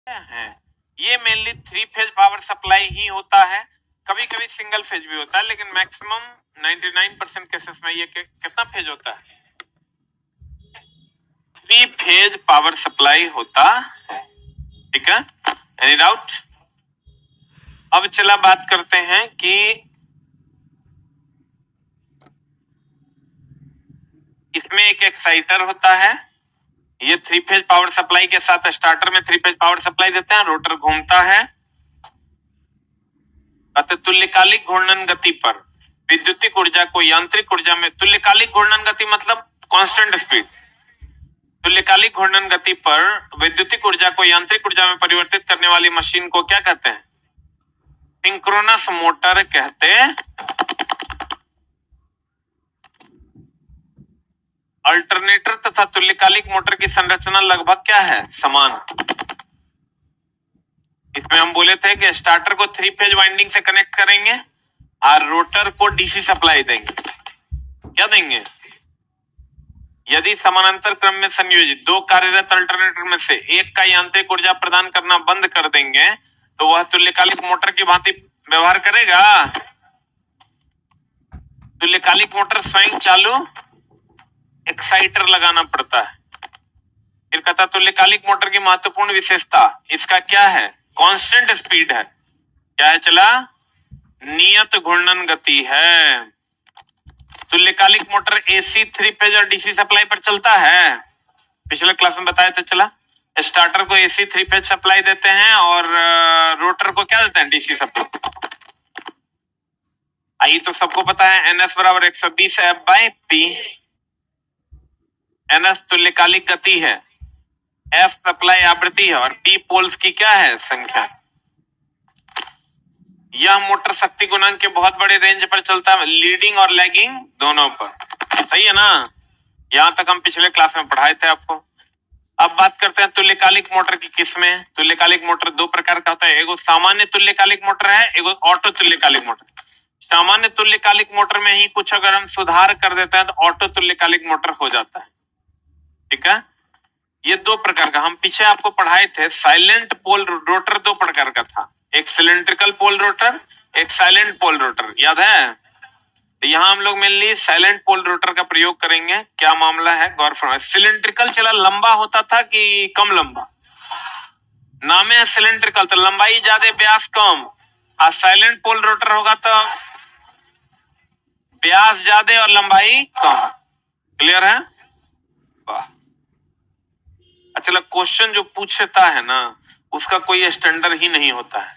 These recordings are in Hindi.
हैं। ये मेनली 3 फेज पावर सप्लाई ही होता है, कभी कभी सिंगल फेज भी होता है, लेकिन मैक्सिमम 99% केसेस में ये कितना फेज होता है, 3 फेज पावर सप्लाई होता है। ठीक है, एनी डाउट? अब चला बात करते हैं कि इसमें एक एक्साइटर होता है। ये 3 फेज पावर सप्लाई के साथ स्टार्टर में 3 फेज पावर सप्लाई देते हैं, रोटर घूमता है। अतः तुल्यकालिक घूर्णन गति पर विद्युतीक ऊर्जा को यांत्रिक ऊर्जा में, तुल्यकालिक घूर्णन गति मतलब कांस्टेंट स्पीड, तुल्यकालिक घूर्णन गति पर विद्युतीक ऊर्जा को यांत्रिक ऊर्जा में परिवर्तित करने वाली मशीन को क्या कहते हैं? सिंक्रोनस मोटर कहते हैं। अल्टरनेटर तथा तुल्यकालिक मोटर की संरचना लगभग क्या है? समान। इसमें हम बोले थे कि स्टार्टर को 3 फेज वाइंडिंग से कनेक्ट करेंगे और रोटर को डीसी सप्लाई देंगे। क्या देंगे? यदि समानांतर क्रम में संयोजित 2 कार्यरत अल्टरनेटर में से एक का यांत्रिक ऊर्जा प्रदान करना बंद कर देंगे तो वह तुल्यकालिक मोटर की भांति व्यवहार करेगा। तुल्यकालिक मोटर स्वयं चालू एक्साइटर लगाना पड़ता है। फिर कहता तुल्यकालिक मोटर की महत्वपूर्ण विशेषता, इसका क्या है? कांस्टेंट स्पीड है। क्या है चला? नियत घूर्णन गति है। तुल्यकालिक मोटर एसी 3 फेज और डीसी सप्लाई पर चलता है। पिछले क्लास में बताया था चला, स्टार्टर को एसी 3 फेज सप्लाई देते हैं और रोटर को क्या देते हैं? DC supply. आई तो सबको पता है एनएस बराबर 120 एफ बाई पी। एनएस तुल्यकालिक गति है, एफ सप्लाई आवृत्ति है और पी पोल्स की क्या है? संख्या। यह मोटर शक्ति गुणांक के बहुत बड़े रेंज पर चलता है, लीडिंग और लैगिंग दोनों पर। सही है ना? यहां तक हम पिछले क्लास में पढ़ाए थे आपको। अब बात करते हैं तुल्यकालिक मोटर की किस्में। तुल्यकालिक मोटर 2 प्रकार का होता है, एगो सामान्य तुल्यकालिक मोटर है, एगो ऑटो तुल्यकालिक मोटर। सामान्य तुल्यकालिक मोटर में ही कुछ अगर हम सुधार कर देते हैं तो ऑटो तुल्यकालिक मोटर हो जाता है। ठीक है, ये 2 प्रकार का हम पीछे आपको पढ़ाए थे। साइलेंट पोल रोटर 2 प्रकार का था, एक सिलेंड्रिकल पोल रोटर, एक साइलेंट पोल रोटर, याद है? तो यहां हम लोग मेनली साइलेंट पोल रोटर का प्रयोग करेंगे। क्या मामला है गौर फरमाए। सिलेंड्रिकल चला लंबा होता था कि कम लंबा? नाम है सिलेंड्रिकल, तो लंबाई ज्यादा व्यास कम। और साइलेंट पोल रोटर होगा तो व्यास ज्यादा और लंबाई कम। क्लियर है? वाह। अच्छा, क्वेश्चन जो पूछता है ना उसका कोई स्टैंडर्ड ही नहीं होता है,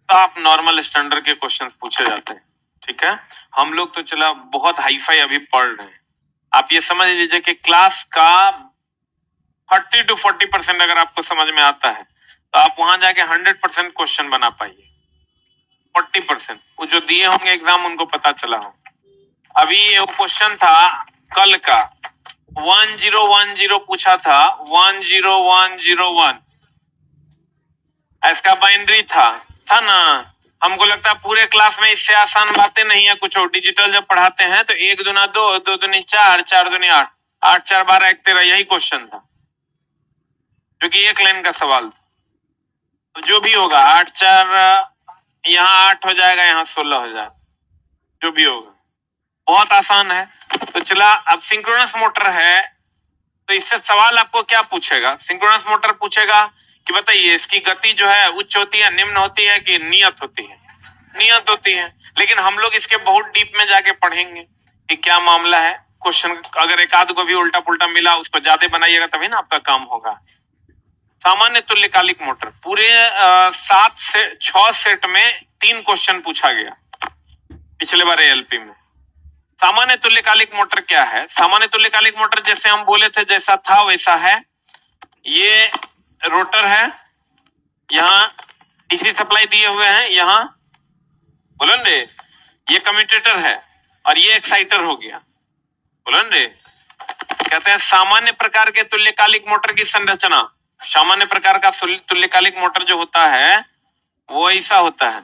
तो आप नॉर्मल स्टैंडर्ड के क्वेश्चंस पूछे जाते हैं। ठीक है, हम लोग तो चला बहुत हाईफाई अभी पढ़ रहे हैं। आप ये समझ लीजिए कि क्लास का 30 to 40% अगर आपको समझ में आता है तो आप वहां जाके 100% क्वेश्चन बना पाइए। 40% वो जो दिए होंगे एग्जाम उनको पता चला हो। अभी ये क्वेश्चन था कल का 1010 पूछा था, 10101 इसका बाइनरी था ना। हमको लगता है पूरे क्लास में इससे आसान बातें नहीं है कुछ। और डिजिटल जब पढ़ाते हैं तो 1 दूना 2, 2 दूनी 4, 4 दूनी 8, 8 4 12 1 13, यही क्वेश्चन था जो कि एक लाइन का सवाल था। तो जो भी होगा 8 4 यहाँ 8 हो जाएगा, यहाँ 16 हो जाएगा, जो भी होगा बहुत आसान है। तो चला, अब सिंक्रोनस मोटर है तो इससे सवाल आपको क्या पूछेगा? सिंक्रोनस मोटर पूछेगा कि बताइए इसकी गति जो है उच्च होती है, निम्न होती है कि नियत होती है? नियत होती है। लेकिन हम लोग इसके बहुत डीप में जाके पढ़ेंगे कि क्या मामला है। क्वेश्चन अगर एक आध को भी उल्टा पुल्टा मिला उसको ज्यादा बनाइएगा तभी ना आपका काम होगा। सामान्य तुल्यकालिक मोटर पूरे 7 से 6 सेट में 3 क्वेश्चन पूछा गया पिछले बार एएलपी में। सामान्य तुल्यकालिक मोटर क्या है? सामान्य तुल्यकालिक मोटर जैसे हम बोले थे जैसा था वैसा है। ये रोटर है, यहाँ डीसी सप्लाई दिए हुए हैं, यहाँ बोलो रे ये कम्यूटेटर है और ये एक्साइटर हो गया। बोलो रे, कहते हैं सामान्य प्रकार के तुल्यकालिक मोटर की संरचना। सामान्य प्रकार का तुल्यकालिक मोटर जो होता है वो ऐसा होता है,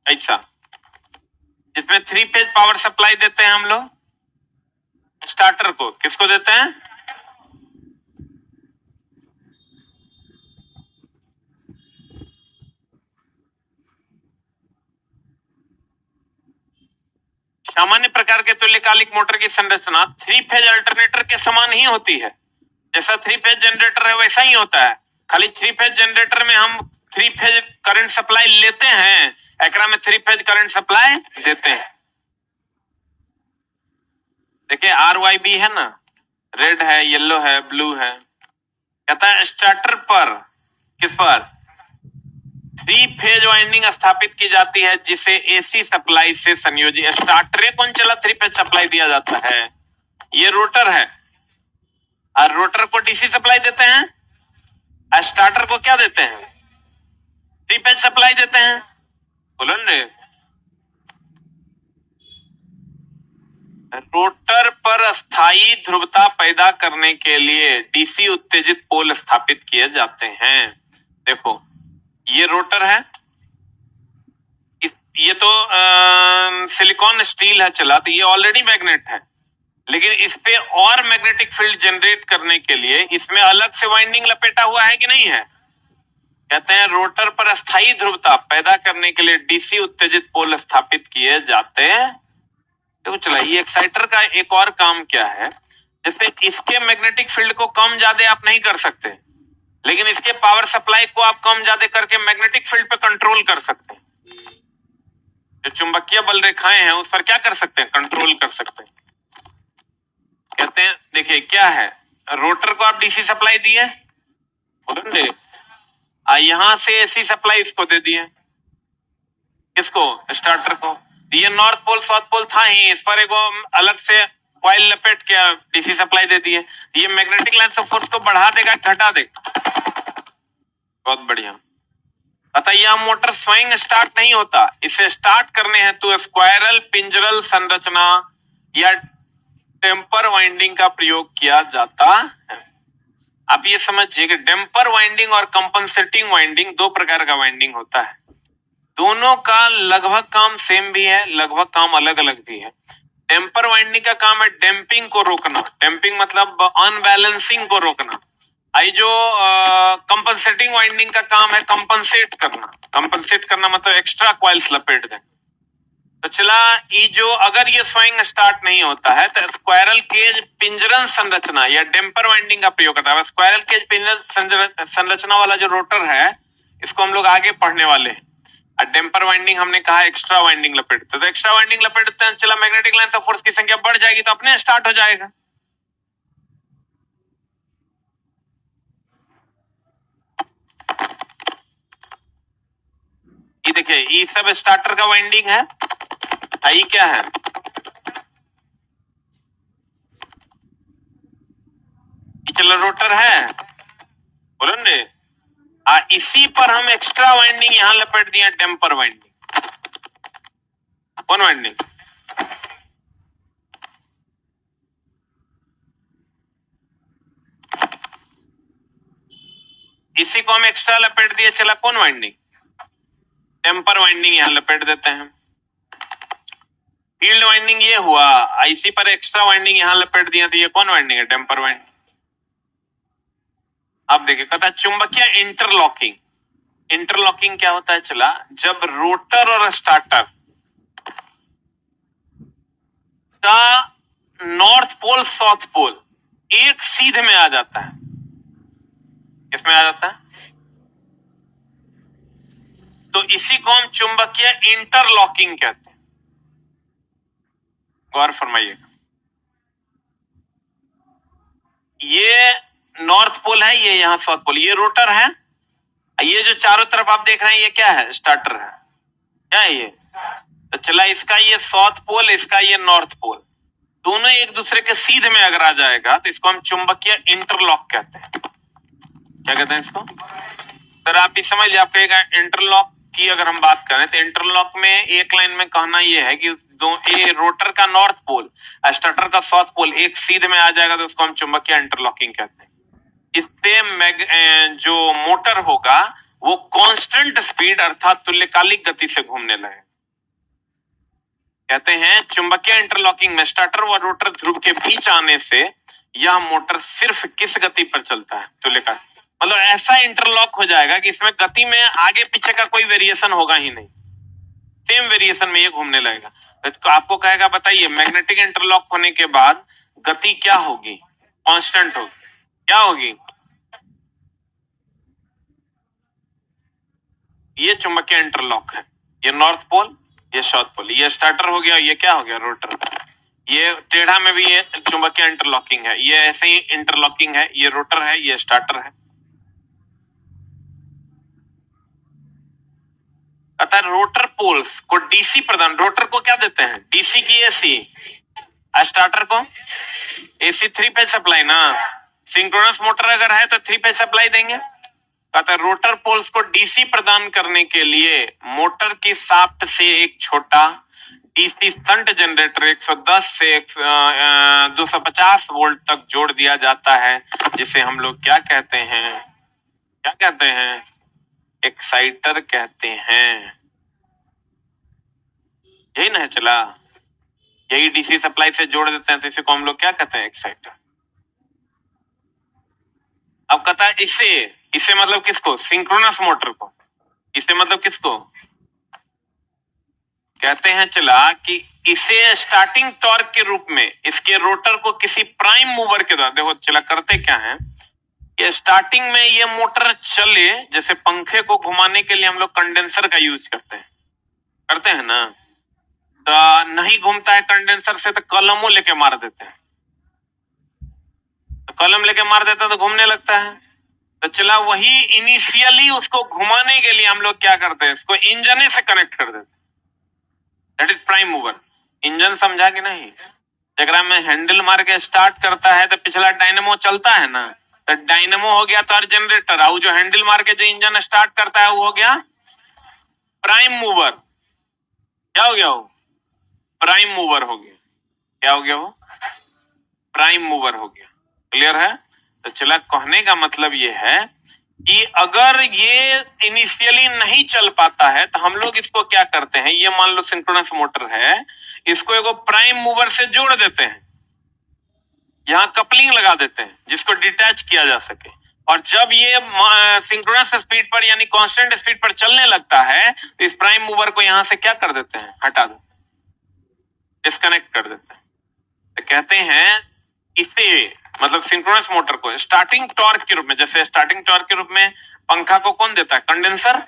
ऐसा, जिसमें 3 फेज पावर सप्लाई देते हैं हम लोग स्टार्टर को। किसको देते हैं? सामान्य प्रकार के तुल्यकालिक मोटर की संरचना 3 फेज अल्टरनेटर के समान ही होती है। जैसा 3 फेज जनरेटर है वैसा ही होता है, खाली 3 फेज जनरेटर में हम 3 फेज करंट सप्लाई लेते हैं, एकरा में 3 फेज करंट सप्लाई देते हैं। देखिए RYB है ना, रेड है, येलो है, ब्लू है। कहता है स्टार्टर पर, किस पर, 3 फेज वाइंडिंग स्थापित की जाती है जिसे AC सप्लाई से संयोजित, स्टार्टर कौन चला 3 फेज सप्लाई दिया जाता है, ये रोटर है, और रोटर को DC सप्लाई देते हैं, और स्टार्टर को क्या देते हैं, 3 फेज सप्लाई देते हैं। बोलो ने, रोटर पर स्थायी ध्रुवता पैदा करने के लिए DC उत्तेजित पोल स्थापित किए जाते हैं। देखो ये रोटर है, ये तो सिलिकॉन स्टील है चला, तो ये ऑलरेडी मैग्नेट है, लेकिन इस पे और मैग्नेटिक फील्ड जनरेट करने के लिए इसमें अलग से वाइंडिंग लपेटा हुआ है कि नहीं है। कहते हैं रोटर पर अस्थायी ध्रुवता पैदा करने के लिए DC उत्तेजित पोल स्थापित किए जाते हैं। देखो चला, ये एक्साइटर का एक और काम क्या है, जैसे इसके मैग्नेटिक फील्ड को कम ज्यादा आप नहीं कर सकते, लेकिन इसके पावर सप्लाई को आप कम ज्यादा करके मैग्नेटिक फील्ड पे कंट्रोल कर सकते हैं। जो चुंबकीय बल रेखाएं हैं उस पर क्या कर सकते हैं, कंट्रोल कर सकते हैं। कहते हैं देखिए क्या है, रोटर को आप DC सप्लाई दिए, यहां से AC सप्लाई इसको दे दिए, किसको, स्टार्टर को। ये नॉर्थ पोल साउथ पोल था ही, इस पर एक अलग से कॉइल लपेट के DC सप्लाई दे दिए। ये मैग्नेटिक लाइन्स ऑफ फोर्स को बढ़ा देगा, घटा देगा। बहुत बढ़िया। अतः यह मोटर स्वयं स्टार्ट नहीं होता, इसे स्टार्ट करने हेतु स्क्वायरल पिंजरल संरचना या टेम्पर वाइंडिंग का प्रयोग किया जाता है। आप ये समझिए कि डेम्पर वाइंडिंग और कंपनसेटिंग वाइंडिंग 2 प्रकार का वाइंडिंग होता है। दोनों का लगभग काम सेम भी है, लगभग काम अलग अलग भी है। टेम्पर वाइंडिंग का काम है डैम्पिंग को रोकना, डैम्पिंग मतलब अनबैलेंसिंग को रोकना। आई जो कंपनसेटिंग वाइंडिंग का काम है कंपनसेट करना, कंपनसेट करना मतलब एक्स्ट्रा कॉइल्स लपेट दें। तो चला, ये जो अगर ये स्वयं स्टार्ट नहीं होता है तो स्क्वायरल केज पिंजरन संरचना या डेम्पर वाइंडिंग का प्रयोग करता है। स्क्वायरल केज पिंजरन संरचना वाला जो रोटर है इसको हम लोग आगे पढ़ने वाले हैं। और डेम्पर वाइंडिंग हमने कहा एक्स्ट्रा वाइंडिंग लपेटते हैं, तो एक्स्ट्रा वाइंडिंग लपेटते हैं, चला मैग्नेटिक लाइन्स ऑफ फोर्स की संख्या बढ़ जाएगी तो अपने स्टार्ट हो जाएगा। ये देखिए ये सब स्टार्टर का वाइंडिंग है, ये क्या है, ये चला रोटर है, बोलो ने। इसी पर हम एक्स्ट्रा वाइंडिंग यहां लपेट दिया, डेम्पर वाइंडिंग। कौन वाइंडिंग, इसी को हम एक्स्ट्रा लपेट दिया, चला कौन वाइंडिंग, टेम्पर वाइंडिंग यहां लपेट देते हैं। फील्ड वाइंडिंग ये हुआ, IC पर एक्स्ट्रा वाइंडिंग यहां लपेट दिया, तो ये कौन वाइंडिंग है, टेम्पर वाइंडिंग। आप देखिए कहता चुंबकीय इंटरलॉकिंग। इंटरलॉकिंग क्या होता है, चला जब रोटर और स्टार्टर का नॉर्थ पोल साउथ पोल एक सीध में आ जाता है, किसमें आ जाता है, तो इसी को हम चुंबकीय इंटरलॉकिंग कहते हैं। गौर फरमाइएगा, ये नॉर्थ पोल है, ये यहां साउथ पोल, ये रोटर है, ये जो चारों तरफ आप देख रहे हैं ये क्या है, स्टार्टर है, क्या है ये। तो चला इसका ये साउथ पोल, इसका ये नॉर्थ पोल, दोनों एक दूसरे के सीध में अगर आ जाएगा तो इसको हम चुंबकीय इंटरलॉक कहते हैं। क्या कहते हैं इसको, सर आप ही समझ लिया। आप कहेगा इंटरलॉक की अगर हम बात करें तो इंटरलॉक में एक लाइन में कहना यह है कि ये रोटर का नॉर्थ पोल स्टार्टर का साउथ पोल एक सीध में आ जाएगा तो उसको हम चुंबकीय इंटरलॉकिंग कहते हैं। इससे जो मोटर होगा वो कांस्टेंट स्पीड अर्थात तुल्यकालिक गति से घूमने लगे। कहते हैं चुंबकीय इंटरलॉकिंग में स्टार्टर व रोटर ध्रुव के बीच आने से यह मोटर सिर्फ किस गति पर चलता है, तुल्यकालिक, मतलब ऐसा इंटरलॉक हो जाएगा कि इसमें गति में आगे पीछे का कोई वेरिएशन होगा ही नहीं, सेम वेरिएशन में ये घूमने लगेगा। तो आपको कहेगा बताइए मैग्नेटिक इंटरलॉक होने के बाद गति क्या होगी? कांस्टेंट होगी। क्या होगी? ये चुंबकीय इंटरलॉक है, ये नॉर्थ पोल, ये साउथ पोल, ये स्टार्टर हो गया, ये क्या हो गया? रोटर। ये टेढ़ा में भी ये चुंबकीय इंटरलॉकिंग है, ये ऐसे ही इंटरलॉकिंग है, ये रोटर है, ये स्टार्टर है। अतः रोटर पोल्स को डीसी प्रदान, रोटर को क्या देते हैं? डीसी की एसी, स्टार्टर को एसी 3 फेज सप्लाई ना। सिंक्रोनस मोटर अगर है तो 3 फेज सप्लाई देंगे। अतः रोटर पोल्स को डीसी प्रदान करने के लिए मोटर की शाफ्ट से एक छोटा डीसी शंट जनरेटर 110 से 250 वोल्ट तक जोड़ दिया जाता है, जिसे हम लोग क्या कहते हैं? क्या कहते हैं? एक्साइटर कहते हैं। यही ना है चला, यही डीसी सप्लाई से जोड़ देते हैं, तो इसे को हम लोग क्या कहते हैं? एक्साइटर। अब कहता है इसे मतलब किसको? सिंक्रोनस मोटर को। इसे मतलब किसको कहते हैं? चला कि इसे स्टार्टिंग टॉर्क के रूप में इसके रोटर को किसी प्राइम मूवर के द्वारा, देखो चला करते क्या है, ये स्टार्टिंग में ये मोटर चले, जैसे पंखे को घुमाने के लिए हम लोग कंडेंसर का यूज करते हैं ना, तो नहीं घूमता है कंडेंसर से तो कलमों लेके मार देते हैं, तो कलम लेके मार देता है तो घूमने लगता है। तो चला वही इनिशियली उसको घुमाने के लिए हम लोग क्या करते हैं? इसको इंजन से कनेक्ट कर देते हैं, that is prime mover. Engine समझा कि नहीं? जगरा में हैंडल मार के स्टार्ट करता है तो पिछला डायनेमो चलता है ना, तो डायनेमो हो गया तो और जनरेटर, और जो हैंडल मार के जो इंजन स्टार्ट करता है वो हो गया प्राइम मूवर। क्या हो गया? वो प्राइम मूवर हो गया। क्या हो गया? वो प्राइम मूवर हो गया। क्लियर है? तो चला कहने का मतलब ये है कि अगर ये इनिशियली नहीं चल पाता है तो हम लोग इसको क्या करते हैं? ये मान लो सिंक्रोनस मोटर है, इसको एगो प्राइम मूवर से जोड़ देते हैं, यहां कपलिंग लगा देते हैं जिसको डिटैच किया जा सके, और जब ये सिंक्रोनस स्पीड पर यानी कांस्टेंट स्पीड पर चलने लगता है तो इस प्राइम मूवर को यहां से क्या कर देते हैं? हटा दो, डिस्कनेक्ट कर देते हैं। तो कहते हैं इसे मतलब सिंक्रोनस मोटर को स्टार्टिंग टॉर्क के रूप में, जैसे स्टार्टिंग टॉर्क के रूप में पंखा को कौन देता है? कंडेंसर,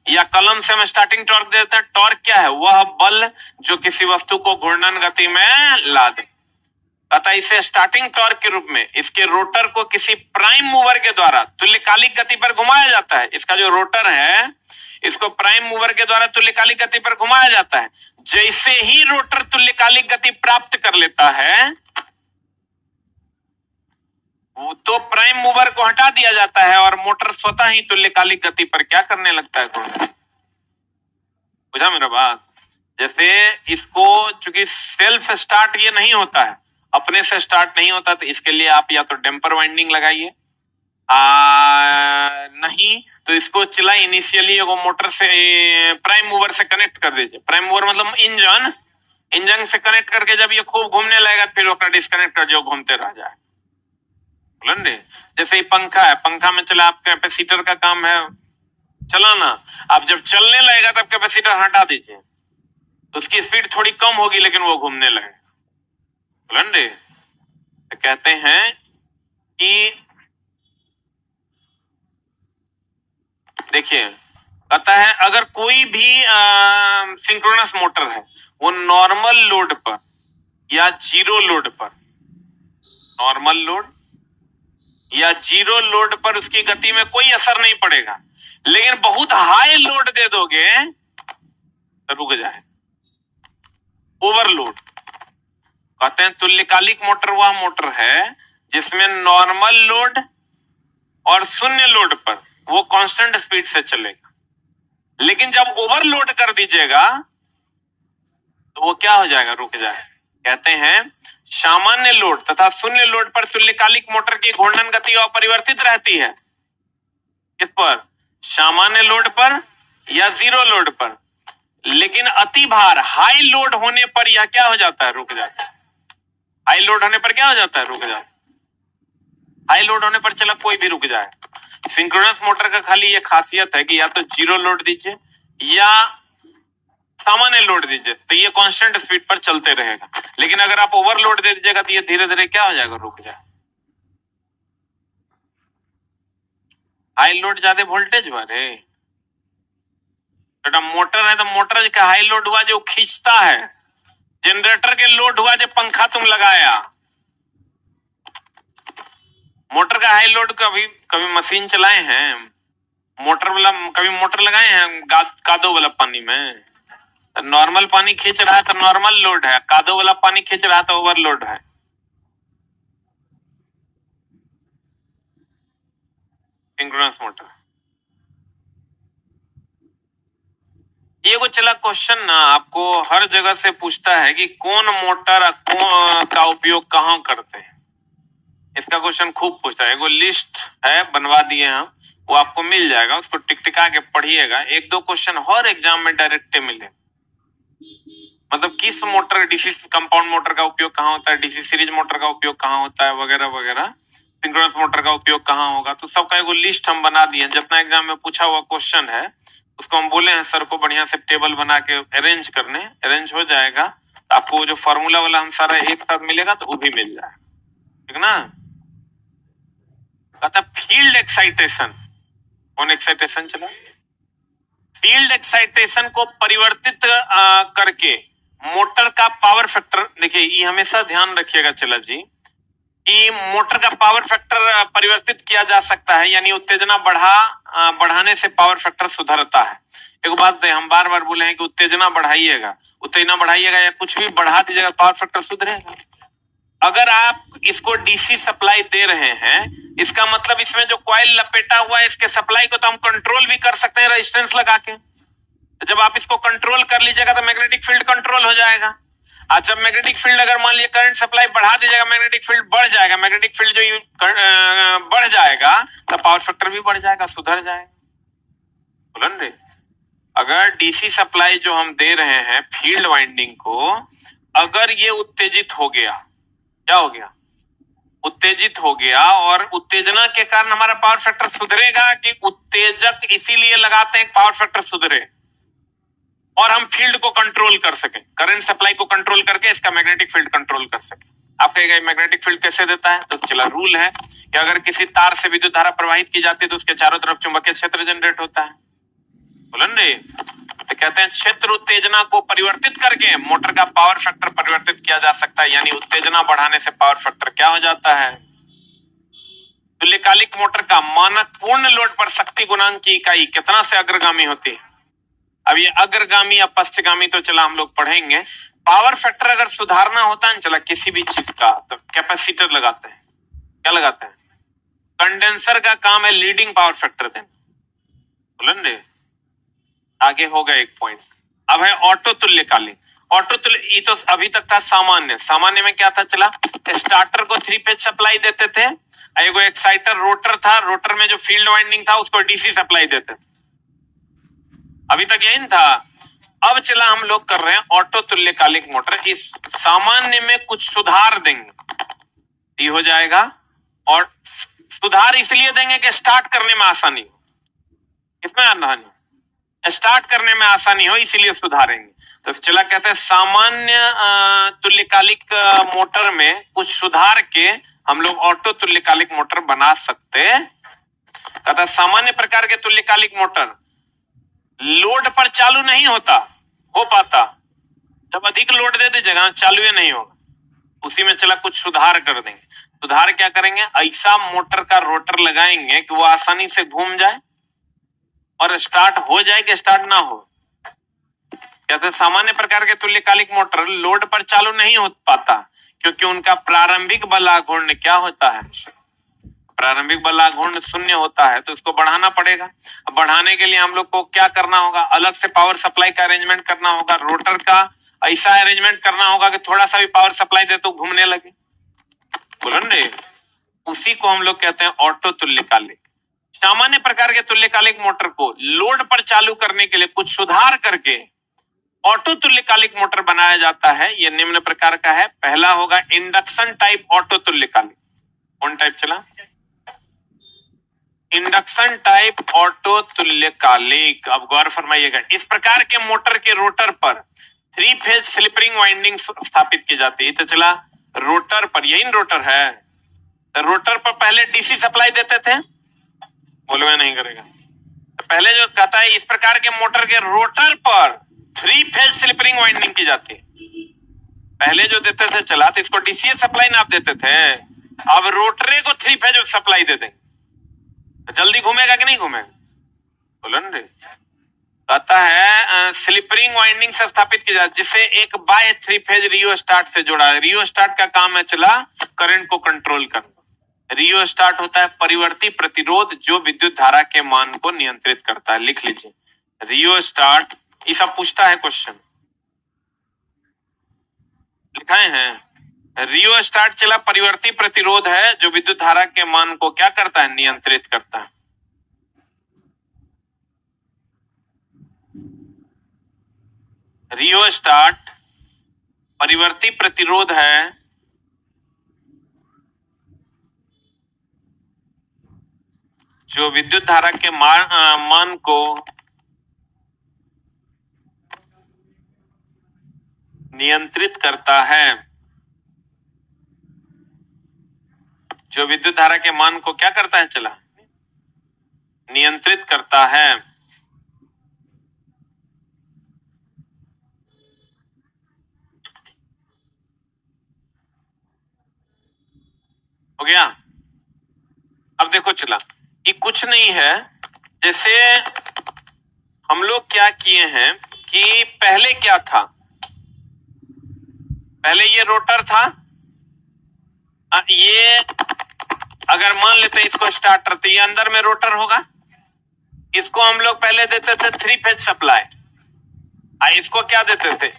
या कलम से हम स्टार्टिंग टॉर्क देते हैं। टॉर्क क्या है? वह बल जो किसी वस्तु को घूर्णन गति में ला दे। अतः इसे स्टार्टिंग टॉर्क के रूप में इसके रोटर को किसी प्राइम मूवर के द्वारा तुल्यकालिक गति पर घुमाया जाता है। इसका जो रोटर है इसको प्राइम मूवर के द्वारा तुल्यकालिक गति पर घुमाया जाता है। जैसे ही रोटर तुल्यकालिक गति प्राप्त कर लेता है तो प्राइम मूवर को हटा दिया जाता है और मोटर स्वतः ही तुल्यकालिक गति पर क्या करने लगता है? बुझा मेरा बात? जैसे इसको चूंकि सेल्फ स्टार्ट ये नहीं होता है, अपने से स्टार्ट नहीं होता, तो इसके लिए आप या तो डैम्पर वाइंडिंग लगाइए, नहीं तो इसको चला इनिशियली एगो मोटर से प्राइम मूवर से कनेक्ट कर दीजिए। प्राइम मूवर मतलब इंजन से कनेक्ट करके जब ये खूब घूमने लगेगा फिर वो डिस्कनेक्ट कर जो घूमते रह जाए। जैसे ही पंखा है, पंखा में चला आप कैपेसिटर का काम है चलाना, आप जब चलने लगेगा तब कैपेसिटर हटा दीजिए, तो उसकी स्पीड थोड़ी कम होगी लेकिन वो घूमने लगेगा। तो कहते हैं कि देखिए कहता है अगर कोई भी सिंक्रोनस मोटर है वो नॉर्मल लोड पर या जीरो लोड पर, नॉर्मल लोड या जीरो लोड पर उसकी गति में कोई असर नहीं पड़ेगा, लेकिन बहुत हाई लोड दे दोगे तो रुक जाए, ओवरलोड। कहते हैं तुल्यकालिक मोटर वह मोटर है जिसमें नॉर्मल लोड और शून्य लोड पर वो कांस्टेंट स्पीड से चलेगा, लेकिन जब ओवरलोड कर दीजिएगा तो वो क्या हो जाएगा? रुक जाए। कहते हैं सामान्य लोड तथा शून्य लोड पर तुल्यकालिक मोटर की घूर्णन गति अपरिवर्तित रहती है। किस पर? सामान्य लोड पर या जीरो लोड पर, लेकिन अति भार हाई लोड होने पर यह क्या हो जाता है? रुक जाता है। हाई लोड होने पर क्या हो जाता है? रुक जाता है। हाई लोड होने पर चला कोई भी रुक जाए। सिंक्रोनस मोटर का खाली ये खासियत है कि या तो जीरो लोड दीजिए या सामान्य लोड दीजिए तो ये कांस्टेंट स्पीड पर चलते रहेगा। लेकिन अगर आप ओवरलोड दे दीजिएगा तो ये धीरे धीरे क्या हो जाएगा, रुक जाए। हाई लोड ज्यादा वोल्टेज हुआ रे, तो मोटर है तो मोटर का हाई लोड हुआ जो खींचता है, जनरेटर के लोड हुआ जो पंखा तुम लगाया। मोटर का हाई लोड कभी कभी मशीन चलाए हैं, मोटर वाला कभी मोटर लगाए हैं कादो वाला पानी में? नॉर्मल पानी खींच रहा है तो नॉर्मल लोड है, कादो वाला पानी खींच रहा है तो ओवरलोड है। सिंक्रोनस मोटर ये को चला क्वेश्चन ना आपको हर जगह से पूछता है कि कौन मोटर का उपयोग कहाँ करते हैं। इसका क्वेश्चन खूब पूछता है। वो लिस्ट है बनवा दिए हम, वो आपको मिल जाएगा, उसको टिक टिका के पढ़िएगा। एक दो क्वेश्चन हर एग्जाम में डायरेक्ट मिले, मतलब किस मोटर, डीसी कंपाउंड मोटर का उपयोग कहाँ होता है, डीसी सीरीज मोटर का उपयोग कहाँ होता है, वगैरह वगैरह, सिंक्रोनस मोटर का उपयोग कहाँ होगा, तो सबका एक लिस्ट हम बना दिए। जितना एग्जाम में पूछा हुआ क्वेश्चन है उसको हम बोले हैं सर को बढ़िया से टेबल बना के अरेंज करने, अरेंज हो जाएगा। तो आपको जो फॉर्मूला वाला हम सारा एक साथ मिलेगा तो वो भी मिल जाएगा, ठीक ना। कहता फील्ड एक्साइटेशन, कौन एक्साइटेशन चला, फील्ड एक्साइटेशन को परिवर्तित करके मोटर का पावर फैक्टर, देखिए ये हमेशा ध्यान रखिएगा चला जी, कि मोटर का पावर फैक्टर परिवर्तित किया जा सकता है, यानी उत्तेजना बढ़ाने से पावर फैक्टर सुधरता है। एक बात हम बार बार बोले हैं कि उत्तेजना बढ़ाइएगा या कुछ भी बढ़ा दीजिएगा पावर फैक्टर सुधरेगा। अगर आप इसको डीसी सप्लाई दे रहे हैं, इसका मतलब इसमें जो कॉइल लपेटा हुआ है इसके सप्लाई को तो हम कंट्रोल भी कर सकते हैं रेजिस्टेंस लगा के। जब आप इसको कंट्रोल कर लीजिएगा तो मैग्नेटिक फील्ड कंट्रोल हो जाएगा। आज जब मैग्नेटिक फील्ड अगर मान लिया करंट सप्लाई बढ़ा दीजिएगा, मैग्नेटिक फील्ड बढ़ जाएगा, मैग्नेटिक फील्ड जो बढ़ जाएगा तो पावर फैक्टर भी बढ़ जाएगा, सुधर जाएगा। बोलन रे, अगर डीसी सप्लाई जो हम दे रहे हैं फील्ड वाइंडिंग को, अगर ये उत्तेजित हो गया, क्या हो गया, उत्तेजित हो गया, और उत्तेजना के कारण हमारा पावर फैक्टर सुधरेगा कि उत्तेजक इसीलिए लगाते हैं पावर फैक्टर सुधरे और हम फील्ड को कंट्रोल कर सके, करंट सप्लाई को कंट्रोल करके इसका मैग्नेटिक फील्ड कंट्रोल कर सके। आप कहेंगे मैग्नेटिक फील्ड कैसे देता है, तो चला रूल है कि अगर किसी तार से विद्युत धारा प्रवाहित की जाती है तो उसके चारों तरफ चुंबकीय क्षेत्र जनरेट होता है। बोलन रे, तो कहते हैं क्षेत्र उत्तेजना को परिवर्तित करके मोटर का पावर फैक्टर परिवर्तित किया जा सकता है, यानी उत्तेजना बढ़ाने से पावर फैक्टर क्या हो जाता है। तुल्यकालिक मोटर का मानक पूर्ण लोड पर शक्ति गुणांक की इकाई कितना से अग्रगामी होती है। अब ये अग्रगामी या पश्चगामी तो चला हम लोग पढ़ेंगे। पावर फैक्टर अगर सुधारना होता है चला किसी भी चीज का, तो कैपेसिटर लगाते हैं, क्या लगाते हैं, कंडेंसर का काम है लीडिंग पावर फैक्टर देना। बोलन रे, आगे होगा एक पॉइंट। अब है ऑटो तुल्यकालिक। ऑटो तुल्य, ये तो अभी तक था सामान्य। सामान्य में क्या था चला, स्टार्टर को 3 फेज सप्लाई देते थे, एगो एक्साइटर रोटर था, रोटर में जो फील्ड वाइंडिंग था उसको डीसी सप्लाई देते थे, अभी तक यही था। अब चला हम लोग कर रहे हैं ऑटो तुल्यकालिक मोटर। इस सामान्य में कुछ सुधार देंगे, ये हो जाएगा, और सुधार इसलिए देंगे कि स्टार्ट करने में आसानी हो, इसमें आसानी, स्टार्ट करने में आसानी हो, इसीलिए सुधारेंगे। तो चला कहते हैं सामान्य तुल्यकालिक मोटर में कुछ सुधार के हम लोग ऑटो तुल्यकालिक मोटर बना सकते। कहता सामान्य प्रकार के तुल्यकालिक मोटर लोड पर चालू नहीं हो पाता, जब अधिक लोड दे दीजिएगा चालू ही नहीं होगा, उसी में चला कुछ सुधार कर देंगे। सुधार क्या करेंगे, ऐसा मोटर का रोटर लगाएंगे कि वो आसानी से घूम जाए और स्टार्ट हो जाए कि स्टार्ट ना हो। कहते सामान्य प्रकार के तुल्यकालिक मोटर लोड पर चालू नहीं हो पाता क्योंकि उनका प्रारंभिक बल आघूर्ण क्या होता है, प्रारंभिक बल आघूर्ण 0 होता है, तो इसको बढ़ाना पड़ेगा। अब बढ़ाने के लिए हम लोग को क्या करना होगा, अलग से पावर सप्लाई का अरेंजमेंट करना होगा, रोटर का ऐसा अरेंजमेंट करना होगा कि थोड़ा सा भी पावर सप्लाई दे तो घूमने लगे। बोलन रे, उसी को हम लोग कहते हैं ऑटो तुल्यकालिक। सामान्य प्रकार के तुल्यकालिक मोटर को लोड पर चालू करने के लिए कुछ सुधार करके ऑटो तुल्यकालिक मोटर बनाया जाता है। यह निम्न प्रकार का है। पहला होगा इंडक्शन टाइप ऑटो तुल्यकालिक। कौन टाइप चला, इंडक्शन टाइप ऑटो तुल्यकालिक। अब गौर फरमाइएगा, इस प्रकार के मोटर के रोटर पर 3 फेज स्लिप रिंग वाइंडिंग स्थापित की जाती है। तो चला रोटर पर, यही रोटर है, तो रोटर पर पहले डीसी सप्लाई देते थे, बोलवे नहीं करेगा। तो पहले जो कहता है इस प्रकार के मोटर के रोटर पर 3 फेज स्लिप रिंग वाइंडिंग की जाती है। पहले जो देते थे चला तो इसको डीसीए सप्लाई नाप देते थे, अब रोटरे को 3 फेज सप्लाई दे देंगे, तो जल्दी घूमेगा कि नहीं घूमेगा, बोलो ना रे। कहता है स्लिप रिंग वाइंडिंग से स्थापित की जाती, जिससे एक बाह्य 3 फेज रियो स्टार्ट से जुड़ा है। रियो स्टार्ट का काम है चला करंट को कंट्रोल करना। रियो स्टार्ट होता है परिवर्ती प्रतिरोध जो विद्युत धारा के मान को नियंत्रित करता है। लिख लीजिए रियो स्टार्ट, ये सब पूछता है क्वेश्चन, लिखाए हैं। रियो स्टार्ट चला परिवर्ती प्रतिरोध है जो विद्युत धारा के मान को क्या करता है, नियंत्रित करता है। रियो स्टार्ट परिवर्ती प्रतिरोध है जो विद्युत धारा के मान को नियंत्रित करता है, जो विद्युत धारा के मान को क्या करता है चला, नियंत्रित करता है। हो गया। अब देखो चला, ये कुछ नहीं है, जैसे हम लोग क्या किए हैं कि पहले क्या था, पहले ये रोटर था, ये अगर मान लेते हैं इसको स्टार्टर, तो ये अंदर में रोटर होगा, इसको हम लोग पहले देते थे 3 फेज सप्लाई, इसको क्या देते थे,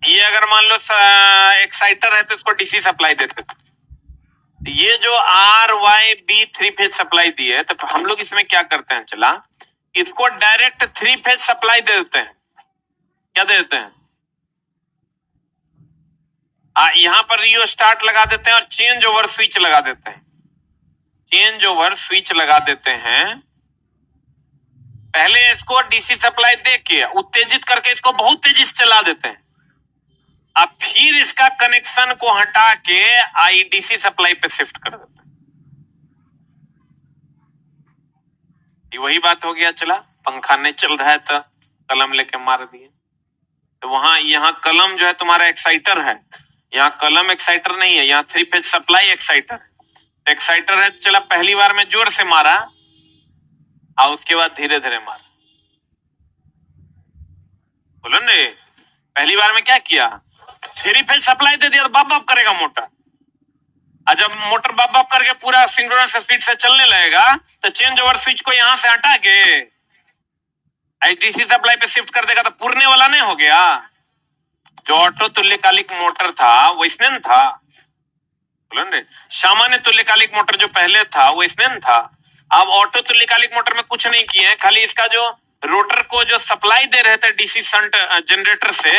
ये अगर मान लो एक्साइटर है तो इसको डीसी सप्लाई देते थे। ये जो RYB 3 फेज सप्लाई दी है, तो हम लोग इसमें क्या करते हैं चला, इसको डायरेक्ट 3 फेज सप्लाई दे देते हैं। क्या दे देते हैं, यहां पर रियो स्टार्ट लगा देते हैं और चेंज ओवर स्विच लगा देते हैं। चेंज ओवर स्विच लगा देते हैं, पहले इसको डीसी सप्लाई दे के उत्तेजित करके इसको बहुत तेजी से चला देते हैं, अब फिर इसका कनेक्शन को हटा के आईडीसी सप्लाई पे शिफ्ट कर देते हैं। ये वही बात हो गया चला, पंखा नहीं चल रहा है तो कलम लेके मार दिए। तो वहां यहाँ कलम जो है तुम्हारा एक्साइटर है, यहाँ कलम एक्साइटर नहीं है, यहाँ 3 फेज सप्लाई एक्साइटर है। एक्साइटर है चला, पहली बार में जोर से मारा और उसके बाद धीरे धीरे मारा, बोलो ने। पहली बार में क्या किया, 3 फेज सप्लाई दे दिया तो बाप बाप करेगा मोटर, और जब मोटर बाप बाप करके पूरा सिंक्रोनस स्पीड से चलने लगेगा तो चेंज ओवर स्विच को यहां से हटा के आईडीसी सप्लाई पे शिफ्ट कर देगा, तो पूरने वाला नहीं हो गया। जो ऑटो तुल्यकालिक मोटर था वो इसमें न था, बोलो ने। सामान्य तुल्यकालिक मोटर जो पहले था वो इसमें न था। अब ऑटो तुल्यकालिक मोटर में कुछ नहीं किए, खाली इसका जो रोटर को जो सप्लाई दे रहे थे डीसी शंट जनरेटर से,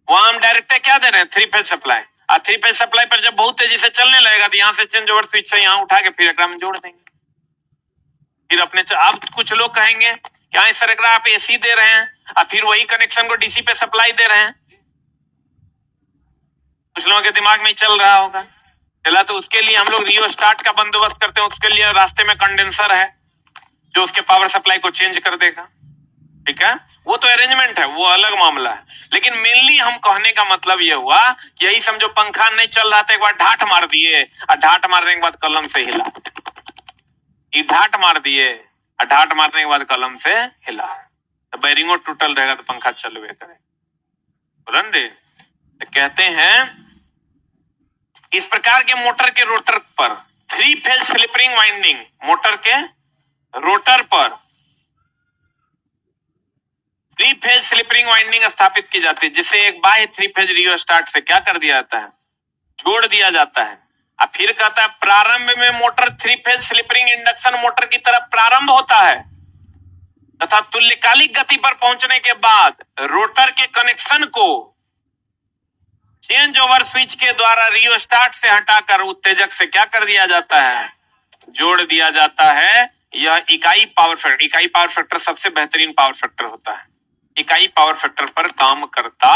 वहां हम डायरेक्ट क्या दे रहे हैं, 3 फेज सप्लाई। 3 फेज सप्लाई पर जब बहुत तेजी से चलने लगेगा तो यहाँ से चेंज ओवर स्विच से यहाँ उठा के फिर एकरा में जोड़ देंगे। फिर अपने अब कुछ लोग कहेंगे क्या सर एकरा आप एसी दे रहे हैं और फिर वही कनेक्शन को डीसी पे सप्लाई दे रहे हैं, कुछ लोगों के दिमाग में चल रहा होगा। चला तो उसके लिए हम लोग रियो स्टार्ट का बंदोबस्त करते हैं, उसके लिए रास्ते में कंडेंसर है जो उसके पावर सप्लाई को चेंज कर देगा, ठीक है। वो तो अरेंजमेंट है, वो अलग मामला है। लेकिन मेनली हम कहने का मतलब ये हुआ कि यही समझो पंखा नहीं चल रहा था, एक बार ढाट मार दिए और ढाट मारने के बाद कलम से हिला, ये ढाट मार दिए और ढाट मारने के बाद कलम से हिला, तो बैरिंगो टूटल रहेगा तो पंखा चलवे करे, बोलन रे। तो कहते हैं इस प्रकार के मोटर के रोटर पर 3 phase slip ring winding, motor के रोटर पर 3 फेज स्लिप रिंग वाइंडिंग स्थापित की जाती है, जिसे एक बाह्य 3 फेज रियो स्टार्ट से क्या कर दिया जाता है, जोड़ दिया जाता है। अब फिर कहता है प्रारंभ में motor 3 phase slip ring induction motor की तरफ प्रारंभ होता है तथा तुल्यकालिक गति पर पहुंचने के बाद रोटर के कनेक्शन को चेंज ओवर स्विच के द्वारा रियो स्टार्ट से हटाकर उत्तेजक से क्या कर दिया जाता है, जोड़ दिया जाता है। यह इकाई पावर फैक्टर, इकाई पावर फैक्टर सबसे बेहतरीन पावर फैक्टर होता है, इकाई पावर फैक्टर पर काम करता।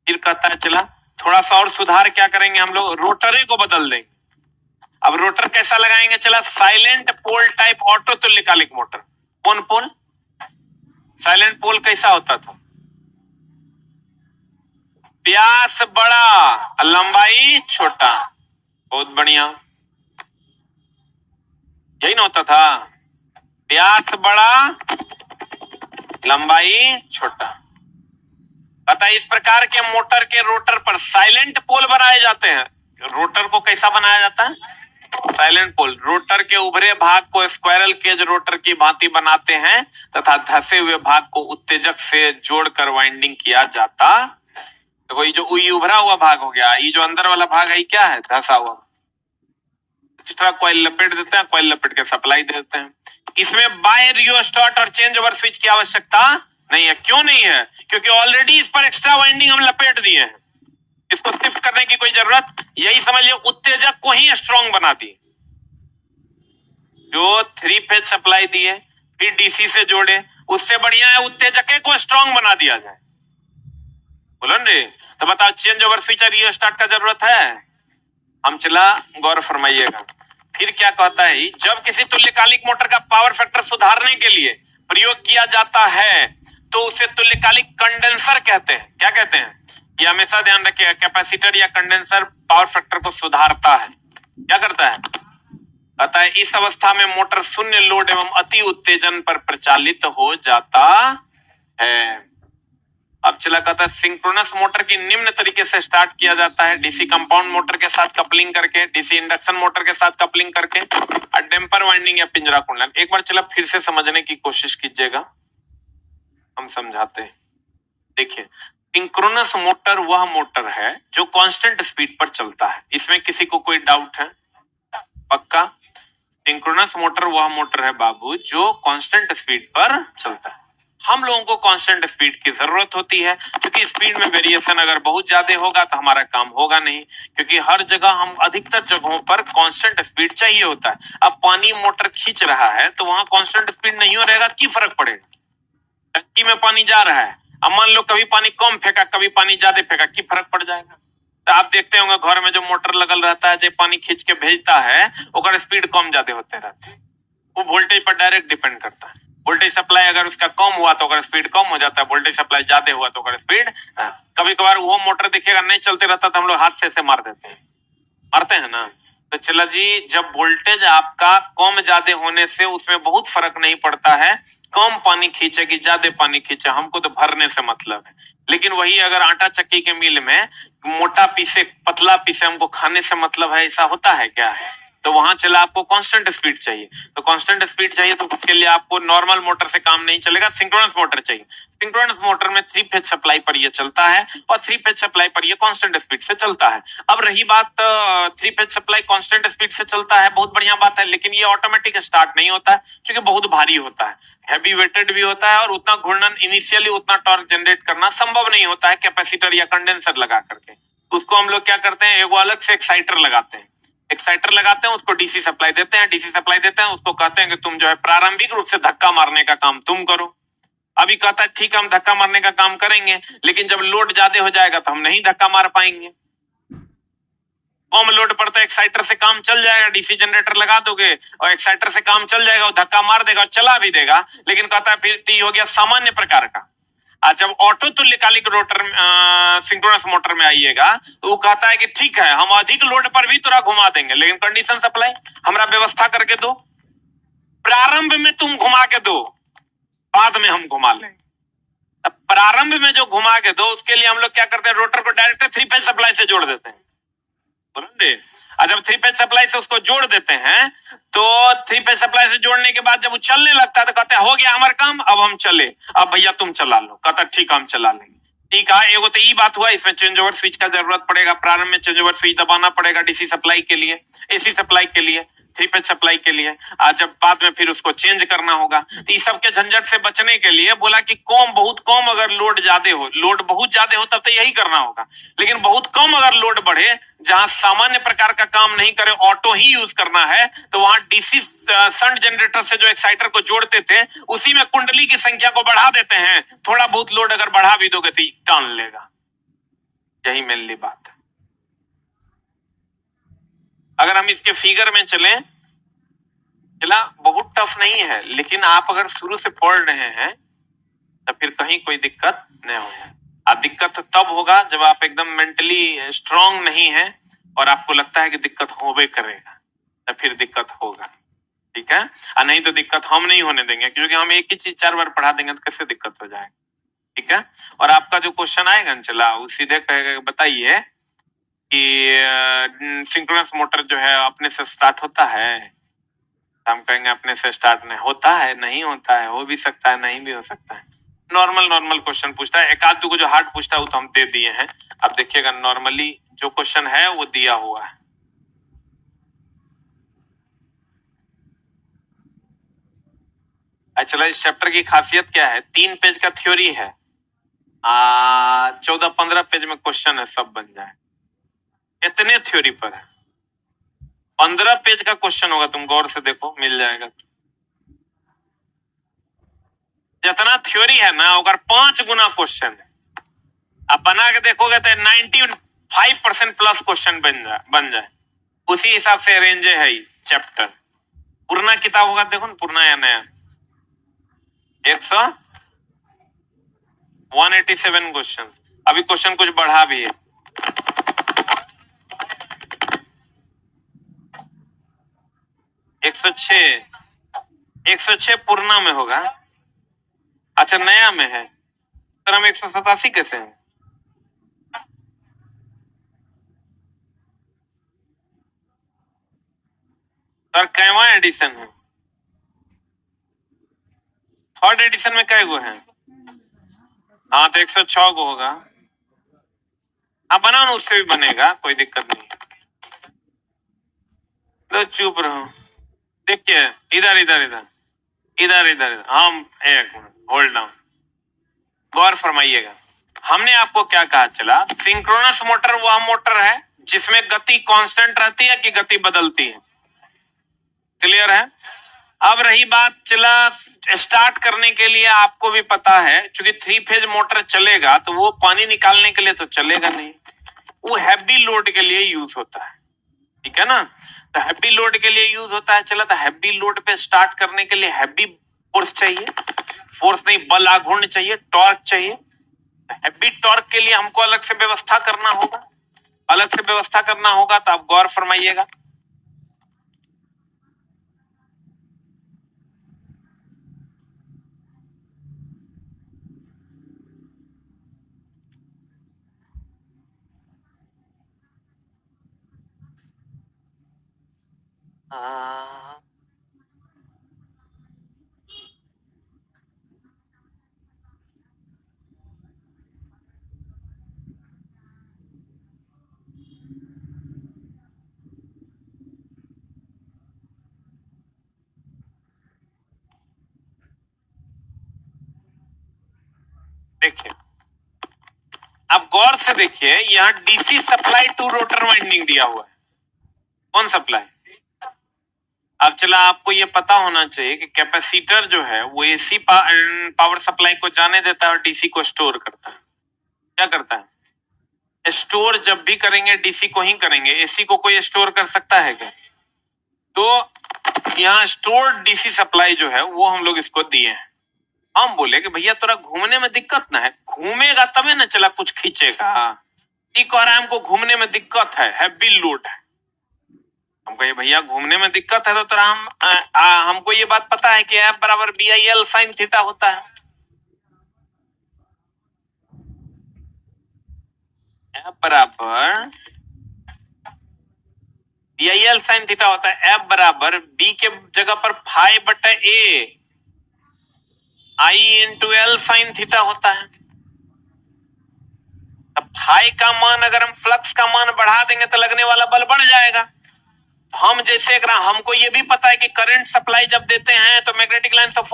फिर कहता है चला थोड़ा सा और सुधार क्या करेंगे हम लोग, रोटरे को बदल देंगे। अब रोटर कैसा लगाएंगे, चला साइलेंट पोल टाइप ऑटो तुल्यकालिक मोटर। कौन पोल? साइलेंट पोल कैसा होता था? व्यास बड़ा, लंबाई छोटा। बहुत बढ़िया, यही ना होता था, व्यास बड़ा लंबाई छोटा। पता है इस प्रकार के मोटर के रोटर पर साइलेंट पोल बनाए जाते हैं। रोटर को कैसा बनाया जाता है? साइलेंट पोल। रोटर के उभरे भाग को स्क्वायरल केज रोटर की भांति बनाते हैं तथा धसे हुए भाग को उत्तेजक से जोड़कर वाइंडिंग किया जाता। देखो ये जो उभरा हुआ भाग हो गया, ये जो अंदर वाला भाग है क्या है? धसा हुआ। एक्स्ट्रा कॉइल लपेट देते हैं, कॉइल लपेट के सप्लाई दे देते हैं। इसमें बाय रियोस्टाट और चेंज ओवर स्विच की आवश्यकता नहीं है। क्यों नहीं है? क्योंकि ऑलरेडी इस पर एक्स्ट्रा वाइंडिंग हम लपेट दिए हैं, इसको शिफ्ट करने की कोई जरूरत, यही समझिए उत्तेजक को ही स्ट्रॉन्ग बना दी। जो 3 फेज सप्लाई दिए फिर डीसी से जोड़े, उससे बढ़िया है उत्तेजक को स्ट्रॉन्ग बना दिया जाए। बोलो रे, तो बताओ चेंज ओवर स्विच और रियोस्टाट का जरूरत है? हम चला गौर फरमाइएगा। फिर क्या कहता है, जब किसी तुल्यकालिक मोटर का पावर फैक्टर सुधारने के लिए प्रयोग किया जाता है तो उसे तुल्यकालिक कंडेंसर कहते हैं। क्या कहते हैं? ये हमेशा ध्यान रखिएगा, कैपेसिटर या कंडेंसर पावर फैक्टर को सुधारता है। क्या करता है? कहता है इस अवस्था में मोटर शून्य लोड एवं अति उत्तेजन पर प्रचालित हो जाता है। अब चला कहता है सिंक्रोनस मोटर की निम्न तरीके से स्टार्ट किया जाता है, डीसी कंपाउंड मोटर के साथ कपलिंग करके, डीसी इंडक्शन मोटर के साथ कपलिंग करके और डेम्पर वाइंडिंग या पिंजरा कुंडलन। एक बार चला फिर से समझने की कोशिश कीजिएगा, हम समझाते हैं। देखिए सिंक्रोनस मोटर वह मोटर है जो कांस्टेंट स्पीड पर चलता है, इसमें किसी को कोई डाउट है? पक्का? सिंक्रोनस मोटर वह मोटर है बाबू जो कांस्टेंट स्पीड पर चलता है। हम लोगों को कांस्टेंट स्पीड की जरूरत होती है क्योंकि स्पीड में वेरिएशन अगर बहुत ज्यादा होगा तो हमारा काम होगा नहीं, क्योंकि हर जगह हम अधिकतर जगहों पर कांस्टेंट स्पीड चाहिए होता है। अब पानी मोटर खींच रहा है तो वहां कांस्टेंट स्पीड नहीं हो रहेगा, क्या फर्क पड़ेगा? टंकी में पानी जा रहा है, अब मान लो कभी पानी कम फेंका कभी पानी ज्यादा फेंका, क्या फर्क पड़ जाएगा? तो आप देखते होंगे घर में जो मोटर लगल रहता है, जो पानी खींच के भेजता है ओकर स्पीड कम ज्यादा होते रहते हैं। वो वोल्टेज पर डायरेक्ट डिपेंड करता है। वोल्टेज सप्लाई अगर उसका कम हुआ तो अगर स्पीड कम हो जाता है, वोल्टेज सप्लाई ज्यादा हुआ तो अगर स्पीड, कभी कभार वो मोटर देखिएगा नहीं चलते रहता तो हम लोग हाथ से ऐसे मार देते हैं, मारते हैं ना। तो चला जी, जब वोल्टेज आपका कम ज्यादा होने से उसमें बहुत फर्क नहीं पड़ता है, कम पानी खींचे कि ज्यादा पानी खींचे, हमको तो भरने से मतलब है। लेकिन वही अगर आटा चक्की के मिल में मोटा पीसे पतला पीसे हमको खाने से मतलब है, ऐसा होता है क्या? तो वहां चला आपको कांस्टेंट स्पीड चाहिए, तो कांस्टेंट स्पीड चाहिए तो उसके लिए आपको नॉर्मल मोटर से काम नहीं चलेगा, सिंक्रोनस मोटर चाहिए। सिंक्रोनस मोटर में 3 फेज सप्लाई पर ये चलता है और 3 फेज सप्लाई पर ये कांस्टेंट स्पीड से चलता है। अब रही बात 3 फेज सप्लाई कांस्टेंट स्पीड से चलता है, बहुत बढ़िया बात है, लेकिन ये ऑटोमेटिक स्टार्ट नहीं होता है क्योंकि बहुत भारी होता है, हैवी वेटेड भी होता है और उतना घूर्णन इनिशियली उतना टॉर्क जनरेट करना संभव नहीं होता है कैपेसिटर या कंडेंसर लगा करके। उसको हम लोग क्या करते हैं, एगो अलग से एक्साइटर लगाते हैं, एक्साइटर लगाते हैं, उसको डीसी सप्लाई देते हैं, डीसी सप्लाई देते हैं, उसको कहते हैं कि तुम जो है प्रारंभिक रूप से धक्का मारने का काम तुम करो। अभी कहता है ठीक हम धक्का मारने का काम करेंगे, लेकिन जब लोड ज्यादा हो जाएगा तो हम नहीं धक्का मार पाएंगे। कम लोड पड़ता है एक्साइटर से काम चल जाएगा, डीसी जनरेटर लगा दोगे और एक्साइटर से काम चल जाएगा, वो धक्का मार देगा और चला भी देगा। लेकिन कहता है फिर टी हो गया सामान्य प्रकार का। आज जब ऑटो तुल्यकालिक रोटर सिंक्रोनस मोटर में आइएगा तो वो कहता है कि ठीक है हम अधिक लोड पर भी थोड़ा घुमा देंगे, लेकिन कंडीशन सप्लाई हमरा व्यवस्था करके दो, प्रारंभ में तुम घुमा के दो, बाद में हम घुमा लेंगे। प्रारंभ में जो घुमा के दो उसके लिए हम लोग क्या करते हैं, रोटर को डायरेक्ट 3 फेज सप्लाई से जोड़ देते हैं। जब 3 फेज सप्लाई से उसको जोड़ देते हैं तो 3 फेज सप्लाई से जोड़ने के बाद जब वो चलने लगता है तो कहते हैं हो गया हमारा काम, अब हम चले, अब भैया तुम चला लो। कहता ठीक हम चला लेंगे। ठीक है, एगो तो ये बात हुआ, इसमें चेंज ओवर स्विच का जरूरत पड़ेगा, प्रारंभ में चेंज ओवर स्विच दबाना पड़ेगा डीसी सप्लाई के लिए, एसी सप्लाई के लिए। 3 फेज सप्लाई के लिए। आज जब बाद में फिर उसको चेंज करना होगा, तो इस सब के झंझट से बचने के लिए बोला कि बहुत कम अगर लोड ज्यादा हो, लोड बहुत ज्यादा हो तब तो यही करना होगा, लेकिन बहुत कम अगर लोड बढ़े, जहां सामान्य प्रकार का काम नहीं करे, ऑटो ही यूज करना है, तो वहां डीसी शंट जनरेटर से जो एक्साइटर को जोड़ते थे उसी में कुंडली की संख्या को बढ़ा देते हैं। थोड़ा बहुत लोड अगर बढ़ा भी दोगे तो टान लेगा। यही मेनली बात है। अगर हम इसके फिगर में चलें, चला बहुत टफ नहीं है, लेकिन आप अगर शुरू से पढ़ रहे हैं तो फिर कहीं कोई दिक्कत नहीं होगा। दिक्कत तो तब होगा जब आप एकदम मेंटली स्ट्रांग नहीं है और आपको लगता है कि दिक्कत होवे करेगा, तो फिर दिक्कत होगा। ठीक है, और नहीं तो दिक्कत हम नहीं होने देंगे, क्योंकि हम एक ही चीज 4 बार पढ़ा देंगे तो कैसे दिक्कत हो जाएगा। ठीक है, और आपका जो क्वेश्चन आएगा न, चला वो सीधे कहेगा, बताइए कि सिंक्रोनस मोटर जो है अपने से स्टार्ट होता है। हम कहेंगे अपने से स्टार्ट नहीं होता है, नहीं होता है, हो भी सकता है, नहीं भी हो सकता है। नॉर्मल क्वेश्चन पूछता है। एक आध दो को जो हार्ड पूछता है वो तो हम दे दिए हैं। अब देखिएगा नॉर्मली जो क्वेश्चन है वो दिया हुआ है। चलो, इस चैप्टर की खासियत क्या है? 3 पेज का थ्योरी है, 14-15 पेज में क्वेश्चन है, सब बन जाए। इतने थ्योरी पर है, 15 पेज का क्वेश्चन होगा, तुम गौर से देखो मिल जाएगा। जितना थ्योरी है ना, अगर 5 गुना क्वेश्चन है, आप बना के देखोगे तो 95% प्लस क्वेश्चन बन जाए। उसी हिसाब से अरेंज है ही चैप्टर। पुराना किताब होगा, देखो ना, पुराना या नया, 187 क्वेश्चन। अभी क्वेश्चन कुछ बढ़ा भी है। एक सौ छह पुराना में होगा। अच्छा, नया में है, सर हम 187 कैसे हैं? सर कैवा एडिशन है? 3rd एडिशन में कै गो है? हाँ, तो 106 गो होगा। हाँ, बनाओ ना, उससे भी बनेगा, कोई दिक्कत नहीं। तो चुप रहो। देखिए, इधर हम एक मिनट होल्ड डाउन, गौर फरमाइएगा। हमने आपको क्या कहा? चला, सिंक्रोनस मोटर वह मोटर है जिसमें गति कांस्टेंट रहती है कि गति बदलती है। क्लियर है? अब रही बात, चला स्टार्ट करने के लिए आपको भी पता है, क्योंकि 3 फेज मोटर चलेगा तो वो पानी निकालने के लिए तो चलेगा नहीं, वो हैवी लोड के लिए यूज होता है। ठीक है ना? तो हैवी लोड के लिए यूज होता है। चला, तो हैवी लोड पे स्टार्ट करने के लिए हैवी फोर्स चाहिए, फोर्स नहीं बल आघूर्ण चाहिए, टॉर्क चाहिए। हैवी टॉर्क के लिए हमको अलग से व्यवस्था करना होगा, तो आप गौर फरमाइएगा। देखिए, अब गौर से देखिए, यहाँ DC supply to rotor winding दिया हुआ है। कौन सप्लाई? अब चला, आपको ये पता होना चाहिए कि कैपेसिटर जो है वो एसी पावर सप्लाई को जाने देता है और डीसी को स्टोर करता है। क्या करता है? स्टोर जब भी करेंगे डीसी को ही करेंगे, एसी को कोई स्टोर कर सकता है क्या? तो यहाँ स्टोर डीसी सप्लाई जो है वो हम लोग इसको दिए हैं। हम बोले कि भैया तोरा घूमने में दिक्कत ना है, घूमेगा तबे ना चला कुछ खींचेगा। ये कह रहा है हमको घूमने में दिक्कत है, हैवी लोड है। हम कहे भैया घूमने में दिक्कत है तो तोरा हमको ये बात पता है कि F बराबर BIL साइन थीटा होता है। F बराबर BIL साइन थीटा होता है। F बराबर B के जगह पर फाई बटा A I into L sine theta होता है। अब फाई का मान अगर हम फ्लक्स का मान बढ़ा देंगे तो लगने वाला बल बढ़ जाएगा। हम जैसे अगर हमको ये भी पता है कि करंट सप्लाई जब देते हैं तो magnetic lines of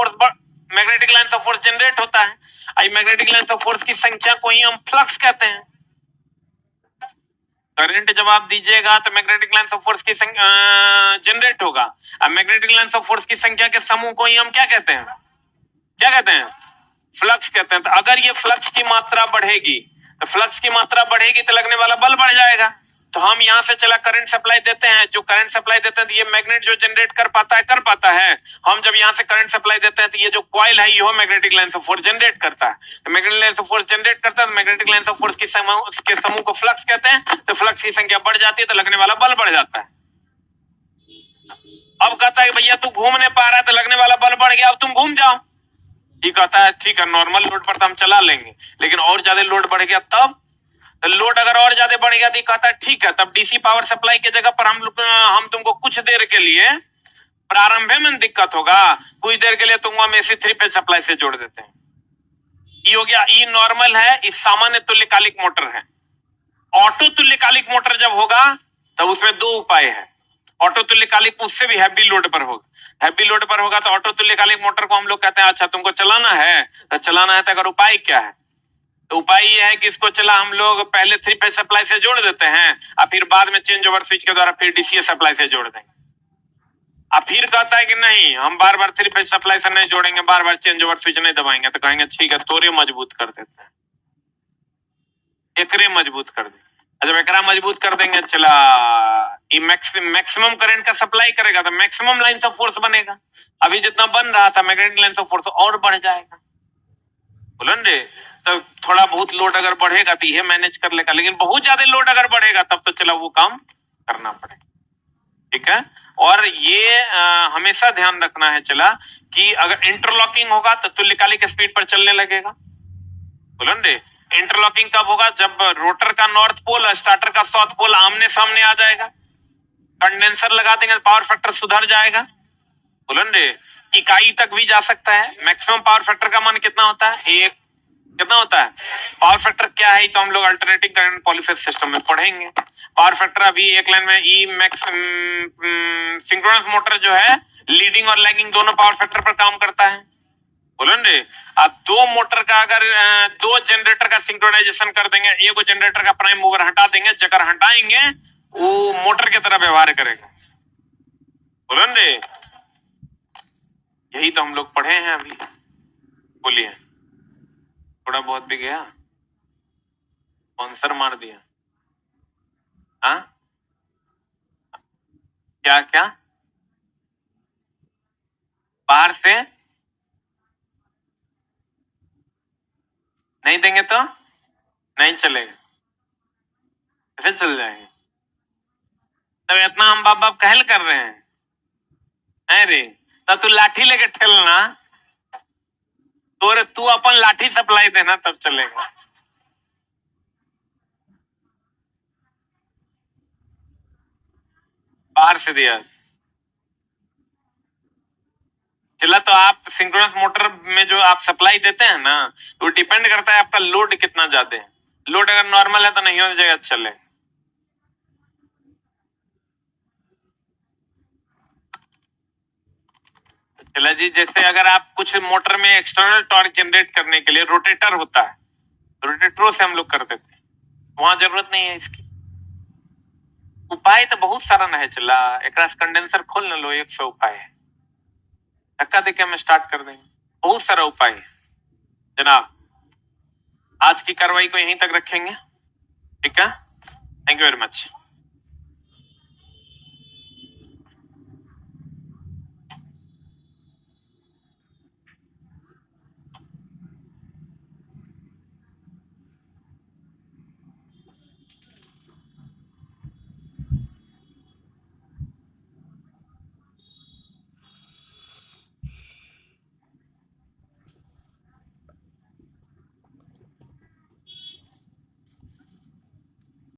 force generate होता है। आई मैग्नेटिक लाइन्स ऑफ फोर्स की संख्या को ही हम फ्लक्स कहते हैं। करंट जब आप दीजिएगा तो मैग्नेटिक लाइन्स ऑफ फोर्स की जनरेट होगा। अब मैग्नेटिक लाइन्स ऑफ फोर्स की संख्या के समूह को ही हम क्या कहते हैं? क्या कहते हैं? फ्लक्स कहते हैं। तो अगर ये फ्लक्स की मात्रा बढ़ेगी तो फ्लक्स की मात्रा बढ़ेगी तो लगने वाला बल बढ़ जाएगा। तो हम यहां से चला करंट सप्लाई देते हैं, जो करंट सप्लाई देते हैं तो ये मैग्नेट जो जनरेट कर पाता है। हम जब यहां से करंट सप्लाई देते हैं तो ये जो कॉइल है ये magnetic lines of force generate करता है। तो magnetic lines of force generate करता है तो मैग्नेटिक लाइन्स ऑफ फोर्स के समूह को फ्लक्स कहते हैं। तो फ्लक्स की संख्या बढ़ जाती है तो लगने वाला बल बढ़ जाता है। अब कहता है भैया तू घूम नहीं पा रहा है तो लगने वाला बल बढ़ गया, अब तुम घूम जाओ। ये कहता है ठीक है, नॉर्मल लोड पर तो हम चला लेंगे, लेकिन और ज्यादा लोड बढ़ गया तब। लोड अगर और ज्यादा बढ़ गया तो कहता है ठीक है, तब डीसी पावर सप्लाई की जगह पर हम तुमको कुछ देर के लिए प्रारंभ में दिक्कत होगा, कुछ देर के लिए तुमको हम एसी 3 फेज सप्लाई से जोड़ देते हैं। ये हो गया, ये नॉर्मल है, इस सामान्य तुल्यकालिक मोटर है। ऑटो तुल्यकालिक मोटर जब होगा तब उसमें दो उपाय है। ऑटो तुल्यकालिक उससे भी हैवी लोड पर होगा। हैवी लोड पर होगा तो ऑटो तुल्यकालिक मोटर को हम लोग कहते हैं अच्छा तुमको चलाना है तो अगर उपाय क्या है? तो उपाय ये है कि इसको चला हम लोग पहले 3 फेज सप्लाई से जोड़ देते हैं और फिर बाद में चेंज ओवर स्विच के द्वारा फिर डीसी सप्लाई से जोड़ देंगे। अब फिर कहता है कि नहीं, हम बार बार 3 फेज सप्लाई से नहीं जोड़ेंगे, बार बार चेंज ओवर स्विच नहीं दबाएंगे। तो कहेंगे ठीक है, तोरे मजबूत कर देते हैं, एकरे मजबूत कर देंगे। जब एकरा मजबूत कर देंगे चला ये मैक्सिमम करंट का सप्लाई करेगा तो मैक्सिमम लाइन्स ऑफ फोर्स बनेगा। अभी जितना बन रहा था मैग्नेटिक लाइन्स ऑफ फोर्स और बढ़ जाएगा। बोलन रे, तो थोड़ा बहुत लोड अगर बढ़ेगा तो ये मैनेज कर लेगा, लेकिन बहुत ज्यादा लोड अगर बढ़ेगा तब तो चला वो काम करना पड़ेगा। ठीक है, और ये हमेशा ध्यान रखना है चला कि अगर इंटरलॉकिंग होगा तो तुल्यकालिक स्पीड पर चलने लगेगा। बोलन रे, इंटरलॉकिंग कब होगा? जब रोटर का नॉर्थ पोल और स्टार्टर का साउथ पोल आमने सामने आ जाएगा। कंडेंसर लगा देंगे तो पावर फैक्टर सुधर जाएगा। बोलन रे, इकाई तक भी जा सकता है। मैक्सिमम पावर फैक्टर का मान कितना होता है? एक। कितना होता है पावर फैक्टर? क्या है तो हम लोग अल्टरनेटिंग करंट पॉलीफेज सिस्टम में पढ़ेंगे। पावर फैक्टर अभी एक लाइन में ई मैक्स सिंक्रोनस मोटर जो है लीडिंग और लैगिंग दोनों पावर फैक्टर पर काम करता है। बोलन रे, अब दो मोटर का अगर दो जनरेटर का सिंक्रोनाइजेशन कर देंगे, एक जनरेटर का प्राइम मूवर हटा देंगे, जगह हटाएंगे वो मोटर की तरह व्यवहार करेगा। बोलन रे, यही तो हम लोग पढ़े हैं अभी। बोलिए, थोड़ा बहुत भी गया, आंसर मार दिया। हाँ क्या क्या बाहर से नहीं देंगे तो नहीं चलेगा, कैसे चल जाएंगे? तब इतना हम बाप बाप कहल कर रहे हैं। अरे तब तू लाठी लेके ठेलना, तो तू अपन लाठी सप्लाई देना तब चलेगा। बाहर से दिया चला, तो आप सिंक्रोनस मोटर में जो आप सप्लाई देते हैं ना, तो डिपेंड करता है आपका लोड कितना ज्यादा है। लोड अगर नॉर्मल है तो नहीं हो जाएगा, चले। चला जी, जैसे अगर आप कुछ मोटर में एक्सटर्नल टॉर्क जनरेट करने के लिए रोटेटर होता है, रोटेटरों से हम लोग कर देते हैं, वहां जरूरत नहीं है इसकी। उपाय तो बहुत सारा ना है चला, एक कंडेंसर खोल न लो, 100 उपाय है, धक्का देके हम स्टार्ट कर देंगे। बहुत सारा उपाय है जनाब। आज की कार्रवाई को यहीं तक रखेंगे, ठीक है? Thank you very much.